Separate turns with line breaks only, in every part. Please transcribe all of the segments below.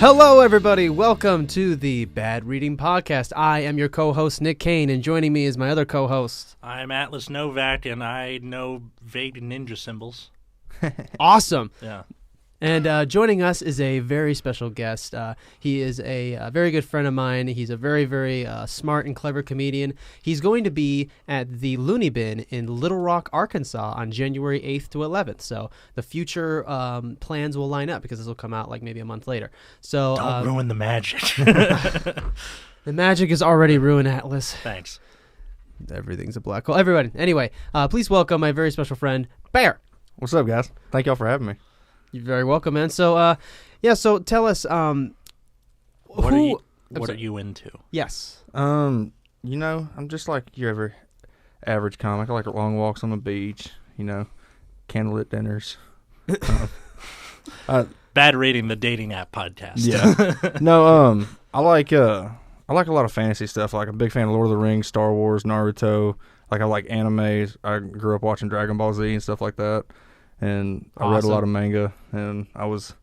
Hello, everybody. Welcome to the Bad Reading Podcast. I am your co-host, Nick Kane, and joining me is my other co-host.
I'm Atlas Novak, and I know vague ninja symbols.
Awesome.
Yeah.
And joining us is a very special guest. He is a very good friend of mine. He's a very, very smart and clever comedian. He's going to be at the Looney Bin in Little Rock, Arkansas on January 8th to 11th. So the future plans will line up because this will come out like maybe a month later. So
Don't ruin the magic.
The magic is already ruined, Atlas.
Thanks.
Everything's a black hole. Everybody. Anyway, please welcome my very special friend, Bair.
What's up, guys? Thank y'all for having me.
You're very welcome, man. So, so tell us,
What are you into?
Yes.
I'm just like your average comic. I like long walks on the beach, candlelit dinners.
Bad Rating, the dating app podcast.
Yeah. No, I like a lot of fantasy stuff. Like, I'm a big fan of Lord of the Rings, Star Wars, Naruto. Like, I like animes. I grew up watching Dragon Ball Z and stuff like that. And I read a lot of manga, and I was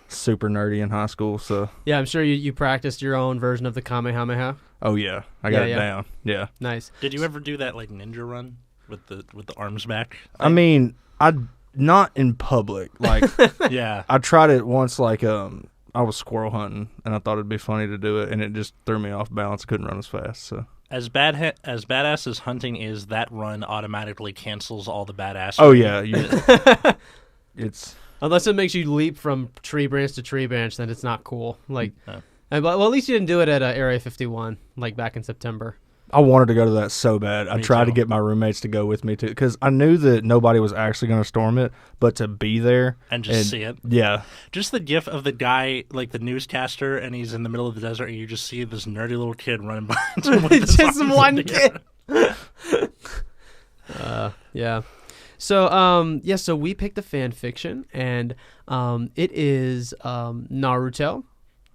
super nerdy in high school. So
yeah, I'm sure you practiced your own version of the Kamehameha.
Oh yeah, I got it down. Yeah,
nice.
Did you ever do that like ninja run with the arms back thing?
I mean, not in public. Like,
yeah,
I tried it once. Like, I was squirrel hunting, and I thought it'd be funny to do it, and it just threw me off balance. Couldn't run as fast. So.
As badass as hunting is, that run automatically cancels all the badass.
Oh yeah, it's
unless it makes you leap from tree branch to tree branch, then it's not cool. Like,
Oh.
But at least you didn't do it at Area 51, like back in September.
I wanted to go to that so bad. I tried to get my roommates to go with me too, because I knew that nobody was actually going to storm it, but to be there
and just see it.
Yeah.
Just the gif of the guy, like the newscaster, and he's in the middle of the desert, and you just see this nerdy little kid running behind him with his
Just
arms
one
in the air.
kid. Yeah. So, so we picked a fan fiction, and it is Naruto,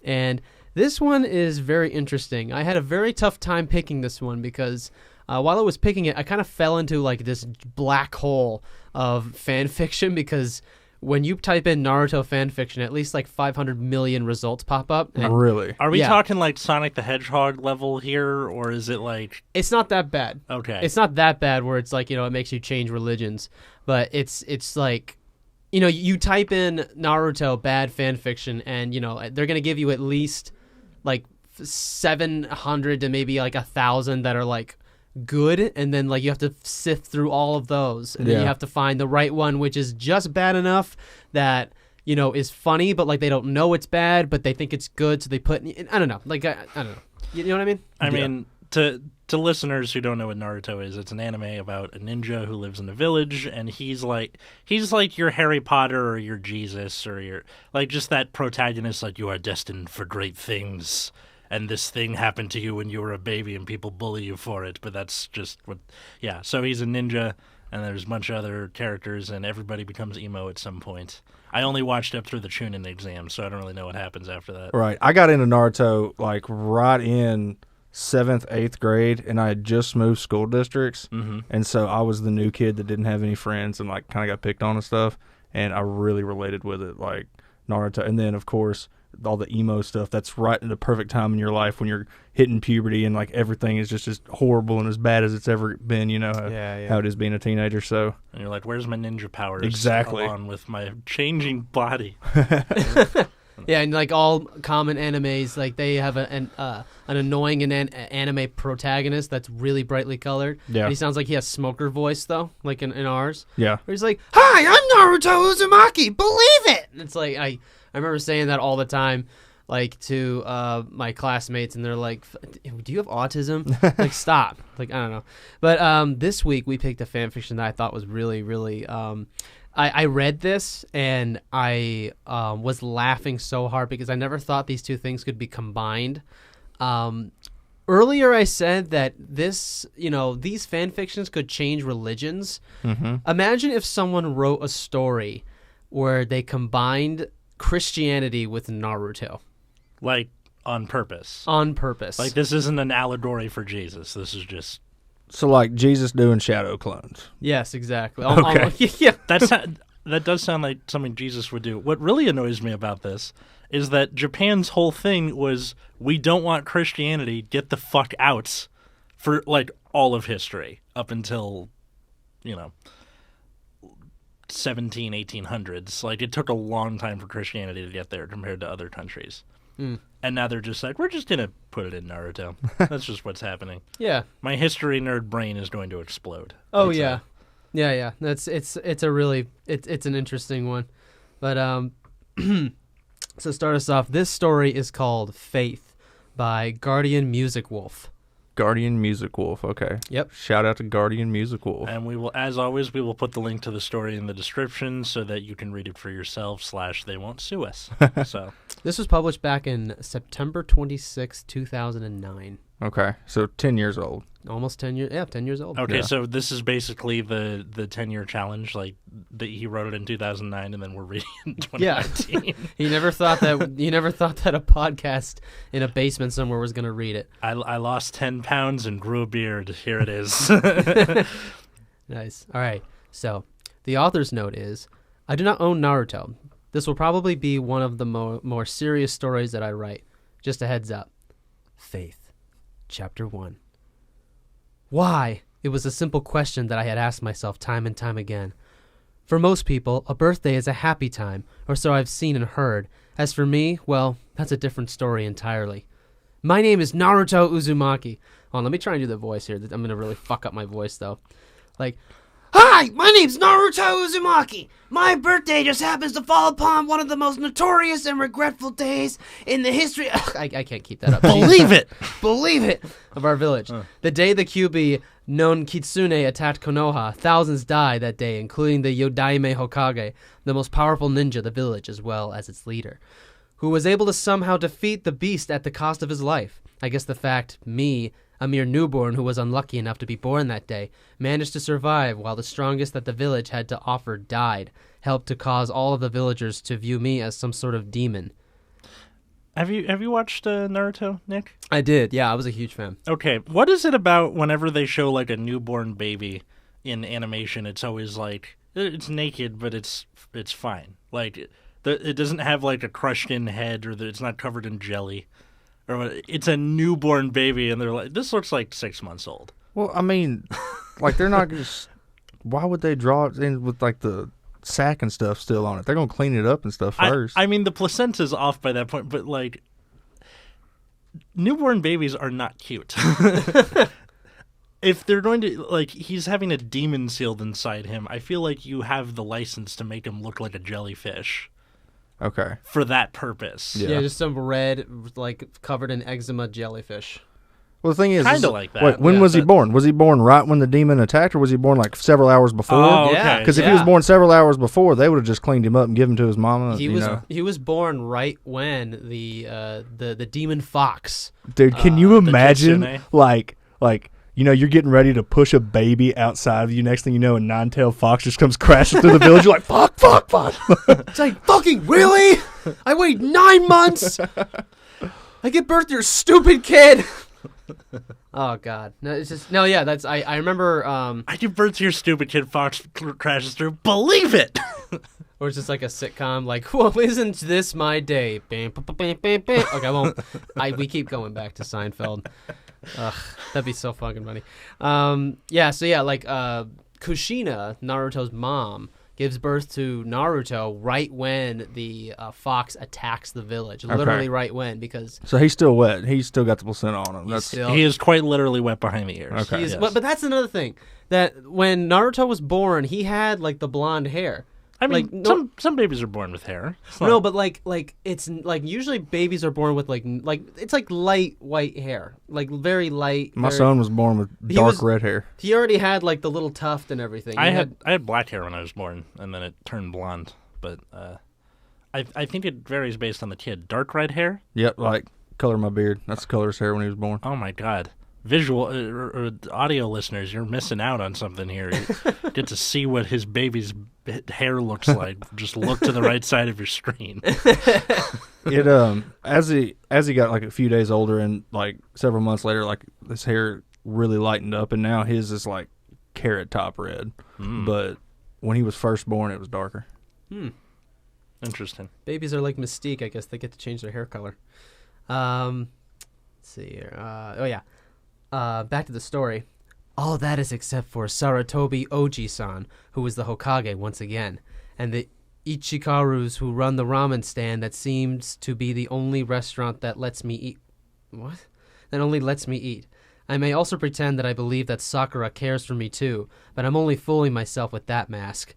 and this one is very interesting. I had a very tough time picking this one because while I was picking it, I kind of fell into like this black hole of fan fiction because when you type in Naruto fan fiction, at least like 500 million results pop up. And
really?
Are we talking like Sonic the Hedgehog level here, or is it like...
It's not that bad.
Okay.
It's not that bad where it's like, it makes you change religions. But it's like... you type in Naruto bad fan fiction, and they're gonna give you at least like 700 to maybe like 1,000 that are like good, and then like you have to sift through all of those, and then you have to find the right one, which is just bad enough that is funny, but like they don't know it's bad, but they think it's good, so they put. I don't know, like I don't know. You know what I mean?
I mean, to listeners who don't know what Naruto is, it's an anime about a ninja who lives in a village, and he's like your Harry Potter or your Jesus or your like just that protagonist, like you are destined for great things, and this thing happened to you when you were a baby, and people bully you for it. But that's just what. Yeah, so he's a ninja, and there's a bunch of other characters, and everybody becomes emo at some point. I only watched up through the Chunin exam, so I don't really know what happens after that.
Right. I got into Naruto like right in 7th, 8th grade, and I had just moved school districts, and so I was the new kid that didn't have any friends and like kind of got picked on and stuff, and I really related with it, like Naruto. And then of course all the emo stuff, that's right in the perfect time in your life when you're hitting puberty and like everything is just as horrible and as bad as it's ever been, how it is being a teenager. So
and you're like, where's my ninja powers?
Exactly.
Along with my changing body.
Yeah, and like all common animes, like they have an annoying anime protagonist that's really brightly colored.
Yeah.
And he sounds like he has smoker voice though, like in ours.
Yeah.
Where he's like, "Hi, I'm Naruto Uzumaki. Believe it." And it's like I remember saying that all the time, like to my classmates, and they're like, "Do you have autism?" Like, stop. Like, I don't know. But this week we picked a fan fiction that I thought was really, really. I read this and I was laughing so hard because I never thought these two things could be combined. Earlier I said that these fan fictions could change religions. Mm-hmm. Imagine if someone wrote a story where they combined Christianity with Naruto.
Like, on purpose.
On purpose.
Like, this isn't an allegory for Jesus. This is just...
So, like, Jesus doing shadow clones.
Yes, exactly.
Okay.
Yeah.
That's That does sound like something Jesus would do. What really annoys me about this is that Japan's whole thing was, we don't want Christianity, get the fuck out, for like all of history up until, 1800s. Like, it took a long time for Christianity to get there compared to other countries. And now they're just like, we're just going to put it in Naruto. That's just what's happening.
Yeah.
My history nerd brain is going to explode.
Oh, yeah. Yeah. It's an interesting one. But so start us off, this story is called Faith by Guardian Music Wolf.
Guardian Music Wolf. Okay.
Yep.
Shout out to Guardian Music Wolf.
And we will, as always, put the link to the story in the description so that you can read it for yourself / they won't sue us. So
this was published back in September 26, 2009.
Okay. So 10 years old.
Almost 10 years. Yeah, 10 years old.
Okay,
Yeah.
so this is basically the 10-year challenge. Like, he wrote it in 2009, and then we're reading it in 2019.
He never thought that a podcast in a basement somewhere was going to read it.
I lost 10 pounds and grew a beard. Here it is.
Nice. All right. So the author's note is, I do not own Naruto. This will probably be one of the more serious stories that I write. Just a heads up. Faith. Chapter 1. Why? It was a simple question that I had asked myself time and time again. For most people, a birthday is a happy time, or so I've seen and heard. As for me, well, that's a different story entirely. My name is Naruto Uzumaki. Hold on, let me try and do the voice here. I'm going to really fuck up my voice, though. Like, hi, my name's Naruto Uzumaki. My birthday just happens to fall upon one of the most notorious and regretful days in the history... I can't keep that up.
Believe it!
Believe it! Of our village. The day the QB known Kitsune attacked Konoha, thousands died that day, including the Yodaime Hokage, the most powerful ninja of the village, as well as its leader, who was able to somehow defeat the beast at the cost of his life. I guess the fact me, a mere newborn who was unlucky enough to be born that day, managed to survive while the strongest that the village had to offer died, helped to cause all of the villagers to view me as some sort of demon.
Have you watched Naruto, Nick?
I did, yeah, I was a huge fan.
Okay, what is it about whenever they show like a newborn baby in animation? It's always like it's naked, but it's fine. Like it doesn't have like a crushed in head, or it's not covered in jelly, or it's a newborn baby, and they're like, this looks like 6 months old.
Well, I mean, like they're not just. Why would they draw it in with like the sack and stuff still on it? They're gonna clean it up and stuff first.
I mean, the placenta's off by that point, but like, newborn babies are not cute. If they're going to, like, he's having a demon sealed inside him, I feel like you have the license to make him look like a jellyfish.
Okay.
For that purpose.
Yeah, just some red, like, covered in eczema jellyfish.
Well, the thing is,
kind of like that.
Wait, when was he born? Was he born right when the demon attacked, or was he born like several hours before?
Oh,
Yeah.
okay.
Because if he was born several hours before, they would have just cleaned him up and given him to his mama.
He was born right when the demon fox.
Dude, can you imagine,
Kitsune.
like you're getting ready to push a baby outside of you. Next thing you know, a nine-tailed fox just comes crashing through the village. You're like, fuck.
It's like, fucking really? I wait 9 months. I give birth to your stupid kid. Oh God, no! It's just no. Yeah, that's I remember.
I give birth to your stupid kid. Fox crashes through. Believe it.
Or it's just like a sitcom, like, well, isn't this my day? Bam, bam, bam, bam, bam. Okay, I won't. We keep going back to Seinfeld. Ugh, that'd be so fucking funny. Yeah. So yeah, like Kushina, Naruto's mom, gives birth to Naruto right when the fox attacks the village. Literally right when, because...
So he's still wet. He's still got the placenta on him.
He is quite literally wet behind the ears.
Okay.
Yes.
But that's another thing. That when Naruto was born, he had, like, the blonde hair.
I mean,
like,
some babies are born with hair.
No, but like it's like usually babies are born with like it's like light white hair, like very light.
My son was born with dark red hair.
He already had like the little tuft and everything.
I had black hair when I was born, and then it turned blonde. But I think it varies based on the kid. Dark red hair.
Yep, like color of my beard. That's the color of his hair when he was born.
Oh my God. Visual or audio listeners, you're missing out on something here. You get to see what his baby's hair looks like. Just look to the right side of your screen.
It as he got like a few days older and like several months later, like his hair really lightened up, and now his is like carrot top red. But when he was first born, it was darker.
Interesting.
Babies are like Mystique. I guess they get to change their hair color. Let's see here. Back to the story. All that is except for Sarutobi Oji-san, who is the Hokage once again, and the Ichikarus who run the ramen stand that seems to be the only restaurant that lets me eat. What? That only lets me eat. I may also pretend that I believe that Sakura cares for me too, but I'm only fooling myself with that mask.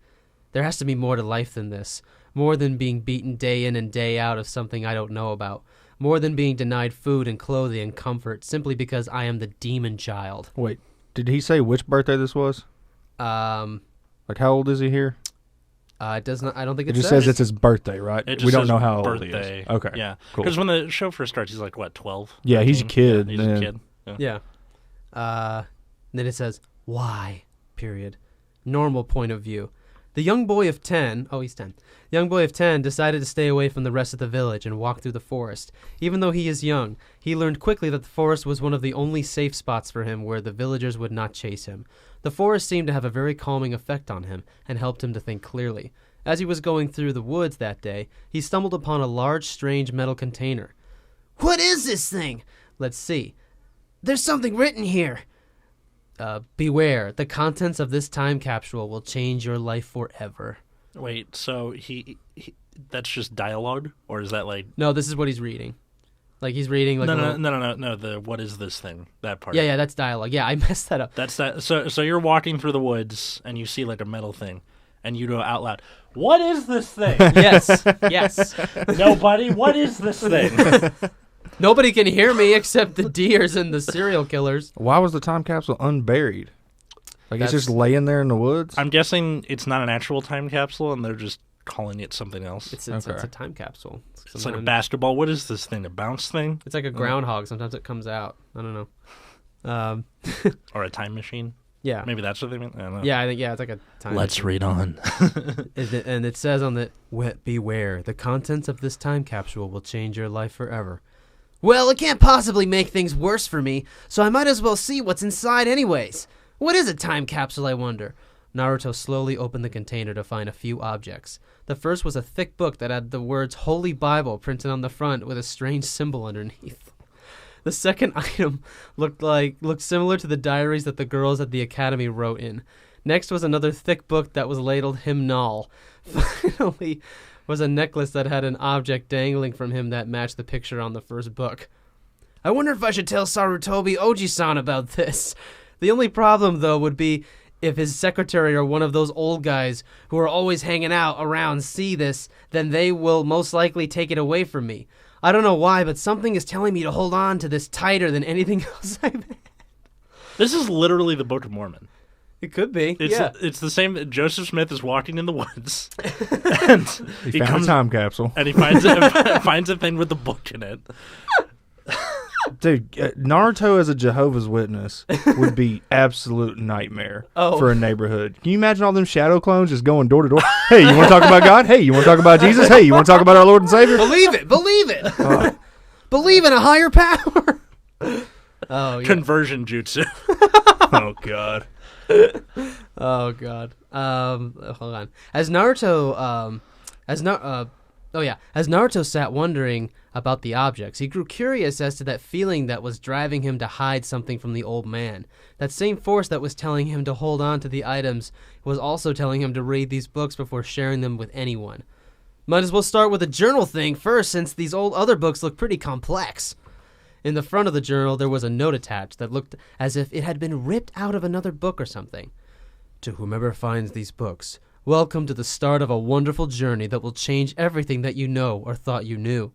There has to be more to life than this. More than being beaten day in and day out of something I don't know about. More than being denied food and clothing and comfort simply because I am the demon child.
Wait, did he say which birthday this was? Like, how old is he here?
It does not. I don't think
it just says it's his birthday, right?
We
don't know how
birthday.
old he is. Okay,
yeah,
cool.
Because when the show first starts, he's like what, 12?
Yeah, 13? He's a kid.
Yeah, he's a kid.
Yeah. Then it says why? Period. Normal point of view. The young boy of 10. Oh, he's 10. Young boy of 10 decided to stay away from the rest of the village and walk through the forest. Even though he is young, he learned quickly that the forest was one of the only safe spots for him where the villagers would not chase him. The forest seemed to have a very calming effect on him and helped him to think clearly. As he was going through the woods that day, he stumbled upon a large, strange metal container. What is this thing? Let's see. There's something written here. Beware, the contents of this time capsule will change your life forever.
Wait, so he that's just dialogue? Or is that like...
No, this is what he's reading. Like, he's reading like...
No, the what is this thing? That part.
Yeah, that's dialogue. Yeah, I messed that up.
That's that. So you're walking through the woods, and you see like a metal thing, and you go out loud, what is this thing?
Yes.
Nobody, what is this thing?
Nobody can hear me except the deers and the serial killers.
Why was the time capsule unburied? Like, it's just laying there in the woods?
I'm guessing it's not an actual time capsule, and they're just calling it something else.
It's a time capsule.
It's like a basketball. What is this thing? A bounce thing?
It's like a groundhog. Sometimes it comes out. I don't know.
Or a time machine?
Yeah.
Maybe that's what they mean? I don't know.
Yeah, I think, it's like a time
Let's
machine.
read on.
And it says on the... Beware, the contents of this time capsule will change your life forever. Well, it can't possibly make things worse for me, so I might as well see what's inside anyways. What is a time capsule, I wonder? Naruto slowly opened the container to find a few objects. The first was a thick book that had the words Holy Bible printed on the front with a strange symbol underneath. The second item looked similar to the diaries that the girls at the academy wrote in. Next was another thick book that was labeled Hymnal. Finally was a necklace that had an object dangling from him that matched the picture on the first book. I wonder if I should tell Sarutobi Oji-san about this. The only problem, though, would be if his secretary or one of those old guys who are always hanging out around see this, then they will most likely take it away from me. I don't know why, but something is telling me to hold on to this tighter than anything else I've had.
This is literally the Book of Mormon.
It could be.
It's the same. Joseph Smith is walking in the woods, and
he found a time capsule,
and he finds a thing with the book in it.
Dude, Naruto as a Jehovah's Witness would be absolute nightmare for a neighborhood. Can you imagine all them shadow clones just going door to door? Hey, you want to talk about God? Hey, you want to talk about Jesus? Hey, you want to talk about our Lord and Savior?
Believe it. Believe in a higher power. Oh, yeah.
Conversion jutsu.
Oh, God.
Oh, God. Hold on. As Naruto sat wondering about the objects, he grew curious as to that feeling that was driving him to hide something from the old man. That same force that was telling him to hold on to the items was also telling him to read these books before sharing them with anyone. Might as well start with the journal thing first, since these other books look pretty complex. In the front of the journal, there was a note attached that looked as if it had been ripped out of another book or something. To whomever finds these books, welcome to the start of a wonderful journey that will change everything that you know or thought you knew.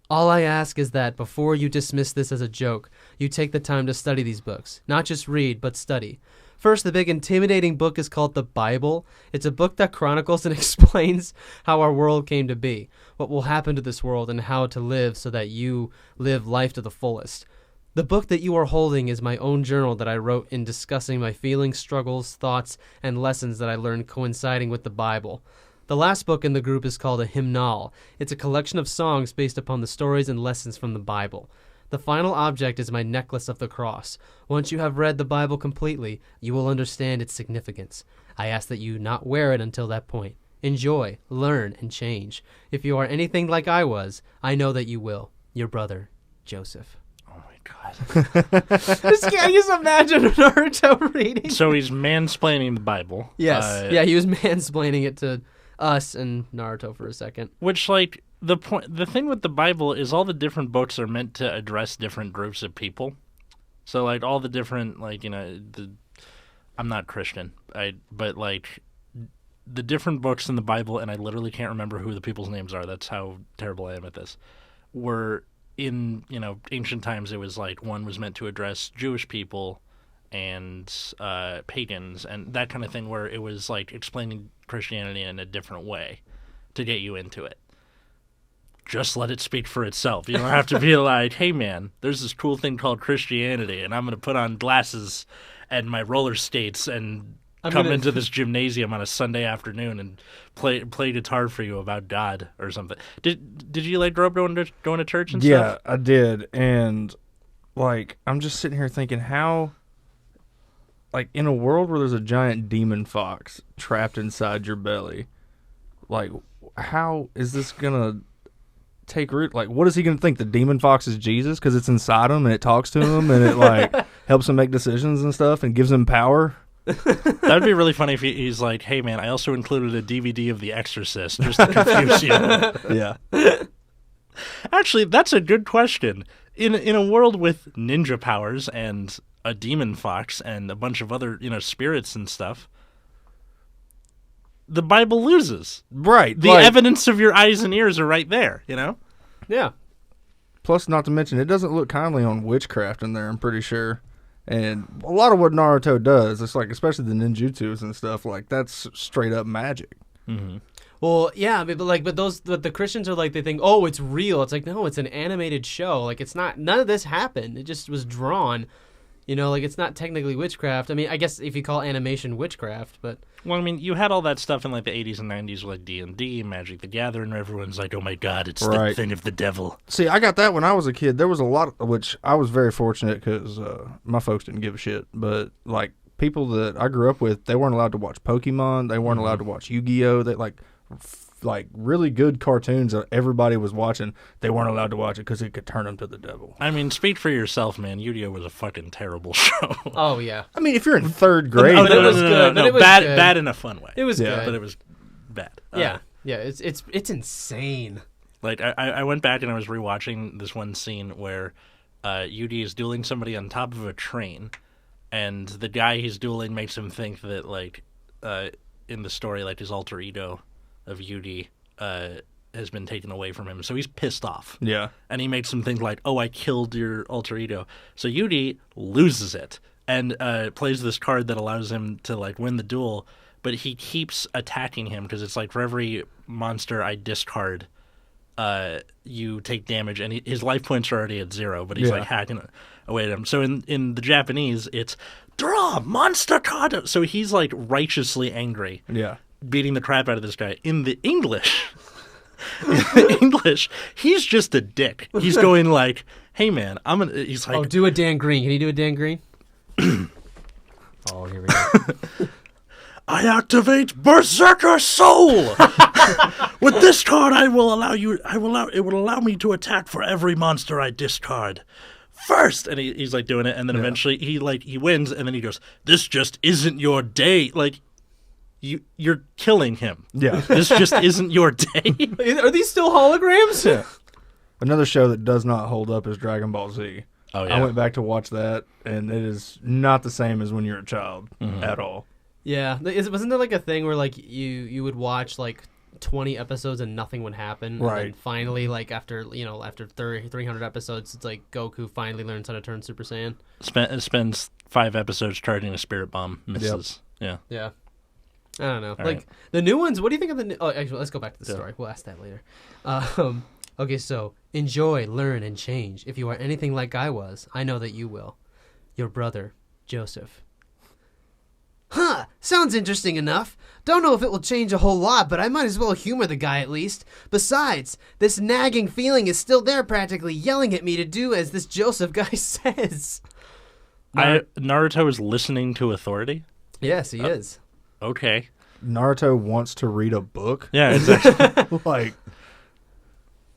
All I ask is that before you dismiss this as a joke, you take the time to study these books. Not just read, but study. First, the big intimidating book is called the Bible. It's a book that chronicles and explains how our world came to be, what will happen to this world, and how to live so that you live life to the fullest. The book that you are holding is my own journal that I wrote in discussing my feelings, struggles, thoughts, and lessons that I learned coinciding with the Bible. The last book in the group is called a hymnal. It's a collection of songs based upon the stories and lessons from the Bible. The final object is my necklace of the cross. Once you have read the Bible completely, you will understand its significance. I ask that you not wear it until that point. Enjoy, learn, and change. If you are anything like I was, I know that you will. Your brother, Joseph.
Oh my god.
I just imagine Naruto reading.
So he's mansplaining the Bible.
Yes. Yeah, he was mansplaining it to us and Naruto for a second.
Which, like, the thing with the Bible is all the different books are meant to address different groups of people. So, like, all the different, like, I'm not Christian, but, like, the different books in the Bible, and I literally can't remember who the people's names are, that's how terrible I am at this, were in, ancient times. It was, like, one was meant to address Jewish people and pagans and that kind of thing, where it was, like, explaining Christianity in a different way to get you into it. Just let it speak for itself. You don't have to be like, hey, man, there's this cool thing called Christianity, and I'm going to put on glasses and my roller skates and come into this gymnasium on a Sunday afternoon and play guitar for you about God or something. Did you, like, grow up going to church and stuff?
Yeah, I did. And, like, I'm just sitting here thinking how, like, in a world where there's a giant demon fox trapped inside your belly, like, how is this going to take root? Like, what is he gonna think? The demon fox is Jesus because it's inside him and it talks to him and it like helps him make decisions and stuff and gives him power?
That would be really funny if he's like, hey man, I also included a DVD of The Exorcist just to confuse you.
Yeah.
Actually, that's a good question. In a world with ninja powers and a demon fox and a bunch of other spirits and stuff, the Bible loses.
Right.
The evidence of your eyes and ears are right there,
Yeah.
Plus, not to mention, it doesn't look kindly on witchcraft in there, I'm pretty sure. And a lot of what Naruto does, it's like, especially the ninjutsus and stuff, like, that's straight up magic.
Mm-hmm.
Well, yeah, but the Christians are like, they think, oh, it's real. It's like, no, it's an animated show. Like, it's not, none of this happened. It just was drawn. Like, it's not technically witchcraft. I mean, I guess if you call animation witchcraft, but...
Well, I mean, you had all that stuff in, like, the 80s and 90s with, like, D&D, Magic the Gathering, where everyone's like, oh my god, it's the thing of the devil.
See, I got that when I was a kid. There was a lot, which I was very fortunate because my folks didn't give a shit. But, like, people that I grew up with, they weren't allowed to watch Pokemon. They weren't allowed to watch Yu-Gi-Oh! They, like really good cartoons that everybody was watching, they weren't allowed to watch it because it could turn them to the devil.
I mean, speak for yourself, man. Yu-Gi-Oh! Was a fucking terrible show.
Oh, yeah.
I mean, if you're in third grade...
But it was good.
No, bad in a fun way.
It was good.
But it was bad.
Yeah. It's insane.
Like, I went back and I was rewatching this one scene where Yudi is dueling somebody on top of a train, and the guy he's dueling makes him think that, like, in the story, like, his alter ego of Yudi has been taken away from him, so he's pissed off.
Yeah.
And he makes him think like, oh, I killed your alter ego. So Yudi loses it and plays this card that allows him to, like, win the duel, but he keeps attacking him because it's like, for every monster I discard, you take damage, and his life points are already at 0, but he's like hacking away at him. So in the Japanese, it's draw monster card. So he's like righteously angry.
Yeah.
Beating the crap out of this guy. In the English, he's just a dick. He's going like, "Hey man, he's like,
oh, do a Dan Green. Can you do a Dan Green?" Oh, here we go.
I activate Berserker Soul. With this card, it will allow me to attack for every monster I discard first. And he's like doing it, and then eventually he wins, and then he goes, "This just isn't your day." Like, You're killing him.
Yeah.
This just isn't your day.
Are these still holograms?
Yeah. Another show that does not hold up is Dragon Ball Z.
Oh, yeah.
I went back to watch that, and it is not the same as when you're a child at all.
Yeah. Wasn't there like a thing where like you would watch like 20 episodes and nothing would happen?
Right.
And then finally, like after 300 episodes, it's like Goku finally learns how to turn Super Saiyan.
Spends 5 episodes charging a spirit bomb. Misses.
Yep.
Yeah.
Yeah. I don't know.
All
like
right.
The new ones. What do you think of the? Oh, actually, let's go back to the story. We'll ask that later. Okay, so enjoy, learn, and change. If you are anything like I was, I know that you will. Your brother, Joseph. Huh, sounds interesting enough. Don't know if it will change a whole lot, but I might as well humor the guy at least. Besides, this nagging feeling is still there, practically yelling at me to do as this Joseph guy says.
Naruto is listening to authority?
Yes, he is.
Okay.
Naruto wants to read a book.
Yeah, exactly.
Like,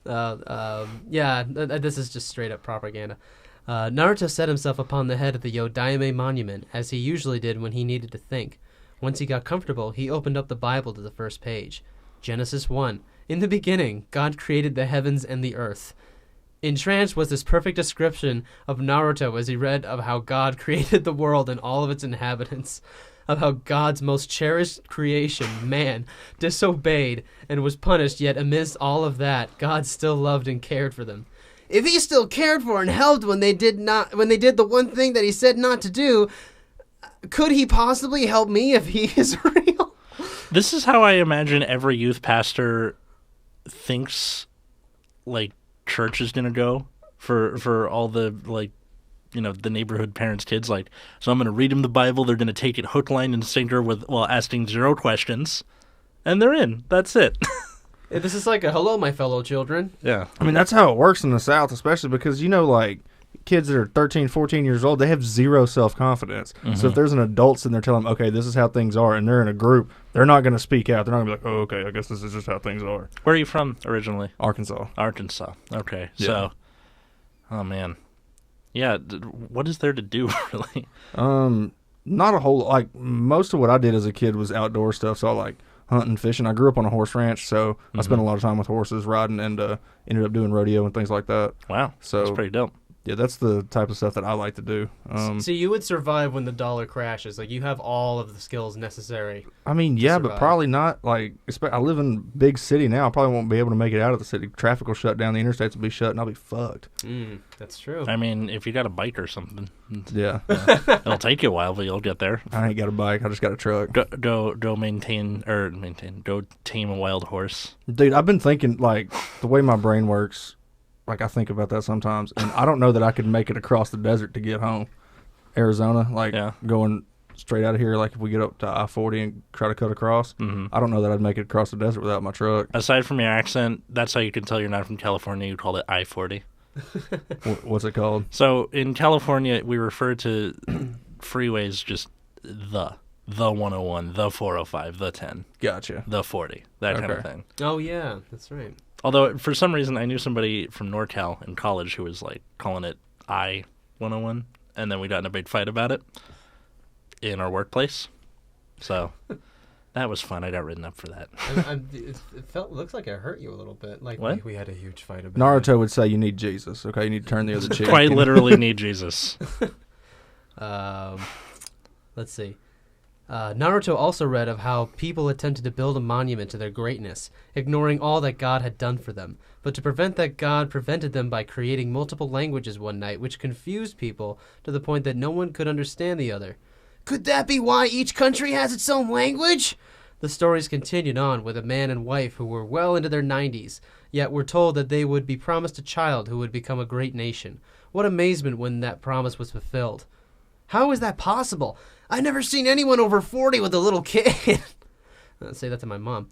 this is just straight up propaganda. Naruto set himself upon the head of the Yodaime monument, as he usually did when he needed to think. Once he got comfortable, he opened up the Bible to the first page. Genesis 1. In the beginning, God created the heavens and the earth. Entranced was this perfect description of Naruto as he read of how God created the world and all of its inhabitants, of how God's most cherished creation, man, disobeyed and was punished, yet amidst all of that, God still loved and cared for them. If he still cared for and helped when they did the one thing that he said not to do, could he possibly help me if he is real?
This is how I imagine every youth pastor thinks, like, church is gonna go for all the, like, you know, the neighborhood parents' kids. Like, so I'm gonna read them the Bible. They're gonna take it hook, line, and sinker while asking 0 questions, and they're in. That's it.
This is like a hello, my fellow children.
Yeah.
I mean, that's how it works in the South, especially because, you know, like, kids that are 13, 14 years old, they have zero self-confidence.
Mm-hmm.
So if there's an adult sitting there telling them, okay, this is how things are, and they're in a group, they're not going to speak out. They're not going to be like, oh, okay, I guess this is just how things are.
Where are you from originally?
Arkansas.
Arkansas. Okay.
Yeah.
So, oh, man. Yeah, what is there to do, really?
Not a whole, like, most of what I did as a kid was outdoor stuff, so I like hunting, fishing. I grew up on a horse ranch, so I spent a lot of time with horses, riding, and ended up doing rodeo and things like that.
Wow.
So
that's pretty dope.
Yeah, that's the type of stuff that I like to do.
So you would survive when the dollar crashes. Like, you have all of the skills necessary.
I mean, yeah,
survive.
but probably not. Like, I live in a big city now. I probably won't be able to make it out of the city. Traffic will shut down. The interstates will be shut, and I'll be fucked.
That's true.
I mean, if you got a bike or something,
Yeah.
it'll take you a while, but you'll get there.
I ain't got a bike. I just got a truck.
Go tame a wild horse.
Dude, I've been thinking, like, the way my brain works, like, I think about that sometimes, and I don't know that I could make it across the desert to get home. Arizona, like, going straight out of here, like, if we get up to I-40 and try to cut across, I don't know that I'd make it across the desert without my truck.
Aside from your accent, that's how you can tell you're not from California. You call it I-40.
What's it called?
So, in California, we refer to freeways just the 101, the 405, the 10.
Gotcha.
The 40, that kind of thing.
Oh, yeah, that's right.
Although, for some reason, I knew somebody from NorCal in college who was, like, calling it I-101, and then we got in a big fight about it in our workplace. So, that was fun. I got written up for that.
It looks like it hurt you a little bit. Like,
what?
We had a huge fight about
Naruto would say you need Jesus, okay? You need to turn the other cheek.
Quite literally need Jesus.
Let's see. Naruto also read of how people attempted to build a monument to their greatness, ignoring all that God had done for them. But to prevent that, God prevented them by creating multiple languages one night, which confused people to the point that no one could understand the other. Could that be why each country has its own language? The stories continued on with a man and wife who were well into their 90s, yet were told that they would be promised a child who would become a great nation. What amazement when that promise was fulfilled. How is that possible? I've never seen anyone over 40 with a little kid. I'll say that to my mom.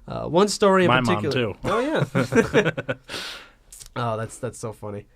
One story in particular.
My mom,
too. Oh, yeah. Oh, that's so funny.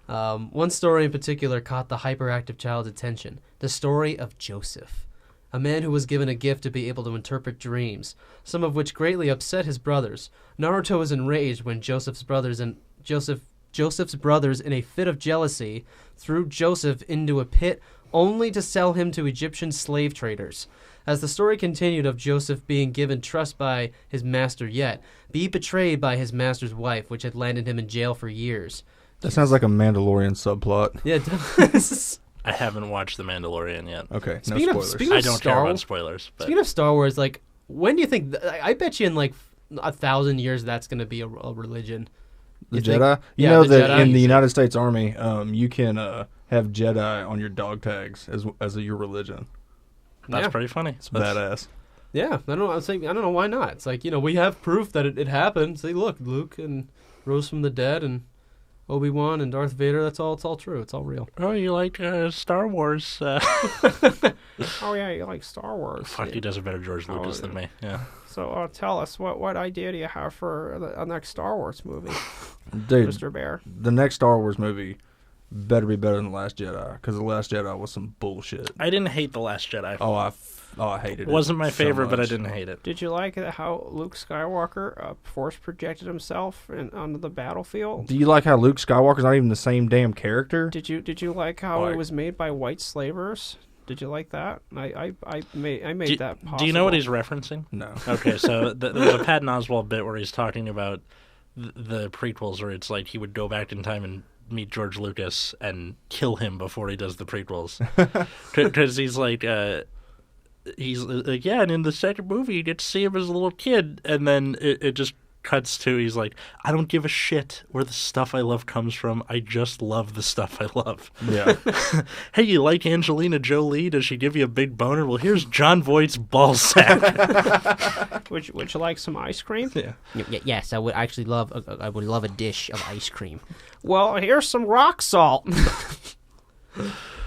One story in particular caught the hyperactive child's attention. The story of Joseph, a man who was given a gift to be able to interpret dreams, some of which greatly upset his brothers. Naruto was enraged when Joseph's brothers, in a fit of jealousy, threw Joseph into a pit only to sell him to Egyptian slave traders. As the story continued of Joseph being given trust by his master yet, be betrayed by his master's wife, which had landed him in jail for years.
That sounds like a Mandalorian subplot.
Yeah, it does.
I haven't watched The Mandalorian yet.
Okay,
Speaking
no
of-
spoilers.
speaking
I don't care about spoilers. But
Speaking of Star Wars, like, when do you think... I bet you in, like, 1,000 years that's going to be a religion.
The
You think?
Jedi? You
Yeah,
know
the
that
Jedi.
in the United States Army, you can have Jedi on your dog tags as your religion.
that's
Yeah.
pretty funny.
It's badass.
Yeah, I don't know. I was saying, I don't know why not. It's like, we have proof that it happened. Say, look, Luke and rose from the dead, and Obi-Wan and Darth Vader. It's all true. It's all real.
Oh, you like Star Wars?
Oh yeah, you like Star Wars.
Fuck, he does a better George Lucas than me. Yeah.
So tell us, what idea do you have for a next Star Wars movie,
Dude,
Mr. Bair?
the next Star Wars movie, better be better than The Last Jedi, because The Last Jedi was some bullshit.
I didn't hate The Last Jedi.
I hated it.
It wasn't my favorite, but I
much.
didn't hate it.
Did you like how Luke Skywalker force projected himself onto the battlefield?
Do you like how Luke Skywalker's not even the same damn character?
Did you like how it was made by white slavers? Did you like that? I made that possible.
Do you know what he's referencing?
No.
Okay, so there was a Patton Oswalt bit where he's talking about the prequels, where it's like he would go back in time and meet George Lucas and kill him before he does the prequels. Because he's like, yeah, and in the second movie you get to see him as a little kid, and then it just cuts to, he's like, I don't give a shit where the stuff I love comes from. I just love the stuff I love.
Yeah.
Hey, you like Angelina Jolie? Does she give you a big boner? Well, here's John Voight's ballsack.
Would you like some ice cream?
Yeah.
Yes, I would actually love. I would love a dish of ice cream.
Well, here's some rock salt.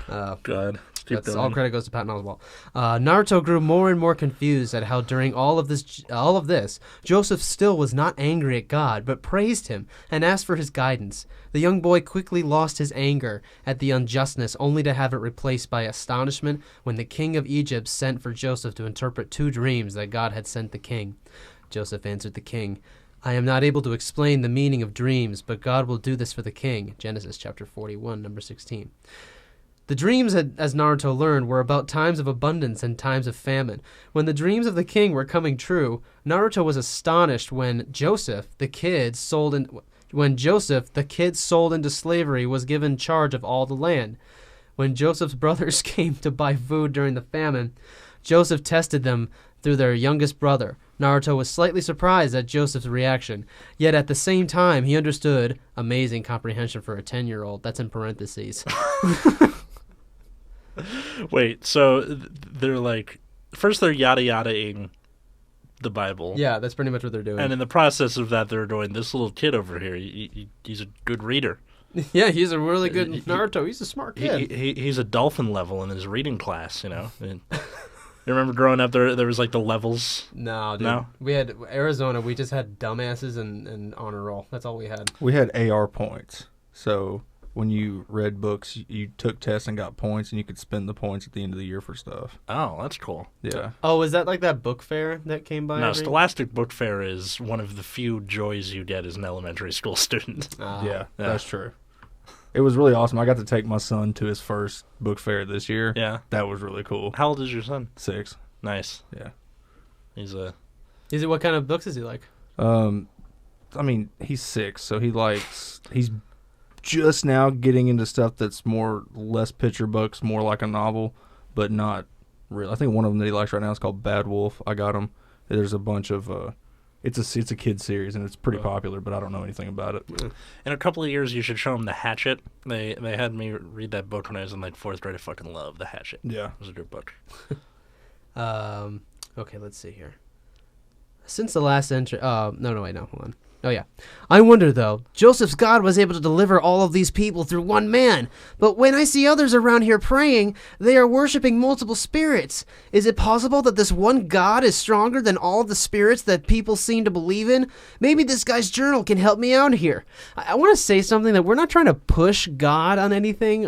God.
That's all credit goes to Patton Oswalt. Naruto grew more and more confused at how during all of this, Joseph still was not angry at God, but praised him and asked for his guidance. The young boy quickly lost his anger at the unjustness, only to have it replaced by astonishment when the king of Egypt sent for Joseph to interpret 2 dreams that God had sent the king. Joseph answered the king, I am not able to explain the meaning of dreams, but God will do this for the king. Genesis chapter 41, number 16. The dreams, as Naruto learned, were about times of abundance and times of famine. When the dreams of the king were coming true, Naruto was astonished when Joseph, the kid sold into slavery, was given charge of all the land. When Joseph's brothers came to buy food during the famine, Joseph tested them through their youngest brother. Naruto was slightly surprised at Joseph's reaction, yet at the same time he understood, amazing comprehension for a 10-year-old, that's in parentheses.
Wait, so they're like, first they're yada-yada-ing the Bible.
Yeah, that's pretty much what they're doing.
And in the process of that, they're going, this little kid over here, he's a good reader.
Yeah, he's a really good Naruto. He's a smart kid.
He's a dolphin level in his reading class, you know. You remember growing up, there was like the levels?
No, dude.
No?
We had Arizona, we just had dumbasses and honor roll. That's all we had.
We had AR points. So when you read books, you took tests and got points, and you could spend the points at the end of the year for stuff.
Oh, that's cool.
Yeah.
Oh, is that like that book fair that came by?
No, Scholastic Book Fair is one of the few joys you get as an elementary school student.
Yeah, that's true. It was really awesome. I got to take my son to his first book fair this year.
Yeah.
That was really cool.
How old is your son?
6.
Nice.
Yeah.
What kind of books is he like?
I mean, he's 6, so he's just now getting into stuff that's less picture books, more like a novel, but not real. I think one of them that he likes right now is called Bad Wolf. I got him. There's a bunch of it's a kid series, and it's pretty popular, but I don't know anything about it.
In a couple of years, you should show him The Hatchet. They had me read that book when I was in like 4th grade. I fucking love The Hatchet.
Yeah.
It was a good book.
Okay, let's see here. Since the last entry... hold on. Oh, yeah. I wonder, though, Joseph's God was able to deliver all of these people through one man. But when I see others around here praying, they are worshiping multiple spirits. Is it possible that this one God is stronger than all of the spirits that people seem to believe in? Maybe this guy's journal can help me out here. I want to say something that we're not trying to push God on anything.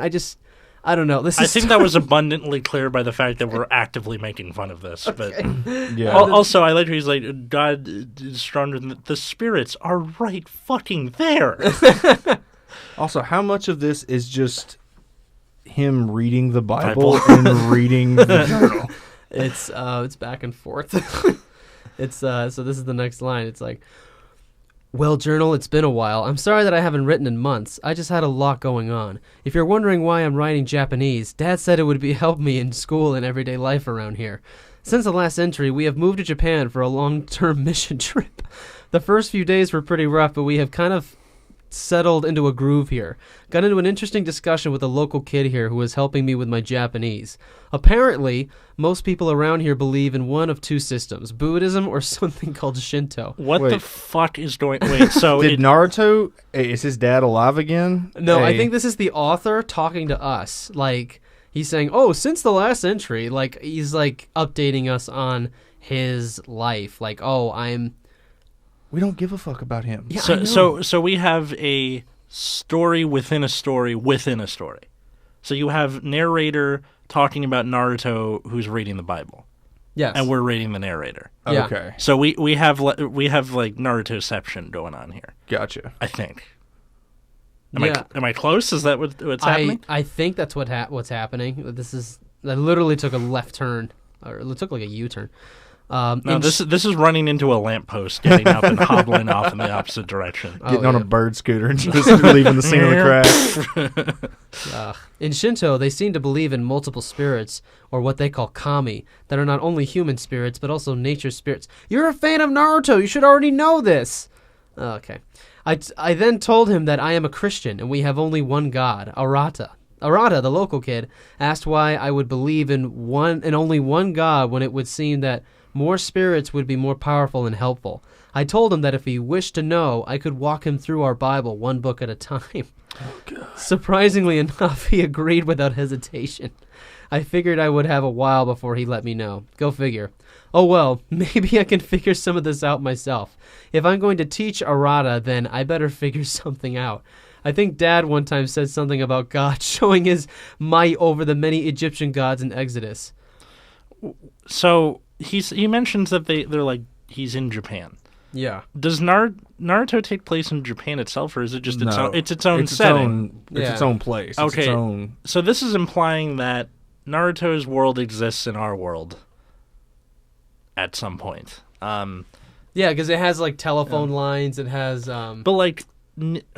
I don't know.
I think that was abundantly clear by the fact that we're actively making fun of this. But
Yeah.
also, I like he's like, God is stronger than the spirits are right fucking there.
Also, how much of this is just him reading the Bible and reading the journal?
It's back and forth. So this is the next line. It's like, well, journal, it's been a while. I'm sorry that I haven't written in months. I just had a lot going on. If you're wondering why I'm writing Japanese, Dad said it would help me in school and everyday life around here. Since the last entry, we have moved to Japan for a long-term mission trip. The first few days were pretty rough, but we have kind of settled into a groove here. Got into an interesting discussion with a local kid here who was helping me with my Japanese. Apparently, most people around here believe in one of 2 systems, Buddhism or something called Shinto.
What the fuck is going... Wait, so...
Did Naruto... Is his dad alive again?
No, I think this is the author talking to us. Like, he's saying, oh, since the last entry, like, he's, like, updating us on his life. Like, oh,
We don't give a fuck about him.
Yeah,
so we have a story within a story within a story. So you have narrator talking about Naruto who's reading the Bible.
Yes.
And we're reading the narrator.
Yeah.
Okay.
So we have like Narutoception going on here.
Gotcha.
I think.
Yeah.
Am I close? Is that what's happening?
I think that's what's happening. That literally took a left turn, or it took like a U-turn.
No, this is running into a lamppost, getting up and hobbling off in the opposite direction.
Getting on a bird scooter and just leaving the scene of the crash.
In Shinto, they seem to believe in multiple spirits, or what they call kami, that are not only human spirits, but also nature spirits. You're a fan of Naruto. You should already know this. Okay. I then told him that I am a Christian, and we have only one God, Arata. Arata, the local kid, asked why I would believe in only one God when it would seem that more spirits would be more powerful and helpful. I told him that if he wished to know, I could walk him through our Bible one book at a time. Oh, God. Surprisingly enough, he agreed without hesitation. I figured I would have a while before he let me know. Go figure. Oh well, maybe I can figure some of this out myself. If I'm going to teach Arata, then I better figure something out. I think Dad one time said something about God showing his might over the many Egyptian gods in Exodus.
So he mentions that they're like he's in Japan.
Yeah.
Does Naruto take place in Japan itself, or is it just its own setting?
It's its own place.
Okay.
It's its own...
So this is implying that Naruto's world exists in our world at some point.
Yeah, because it has like telephone lines. It has.
But like,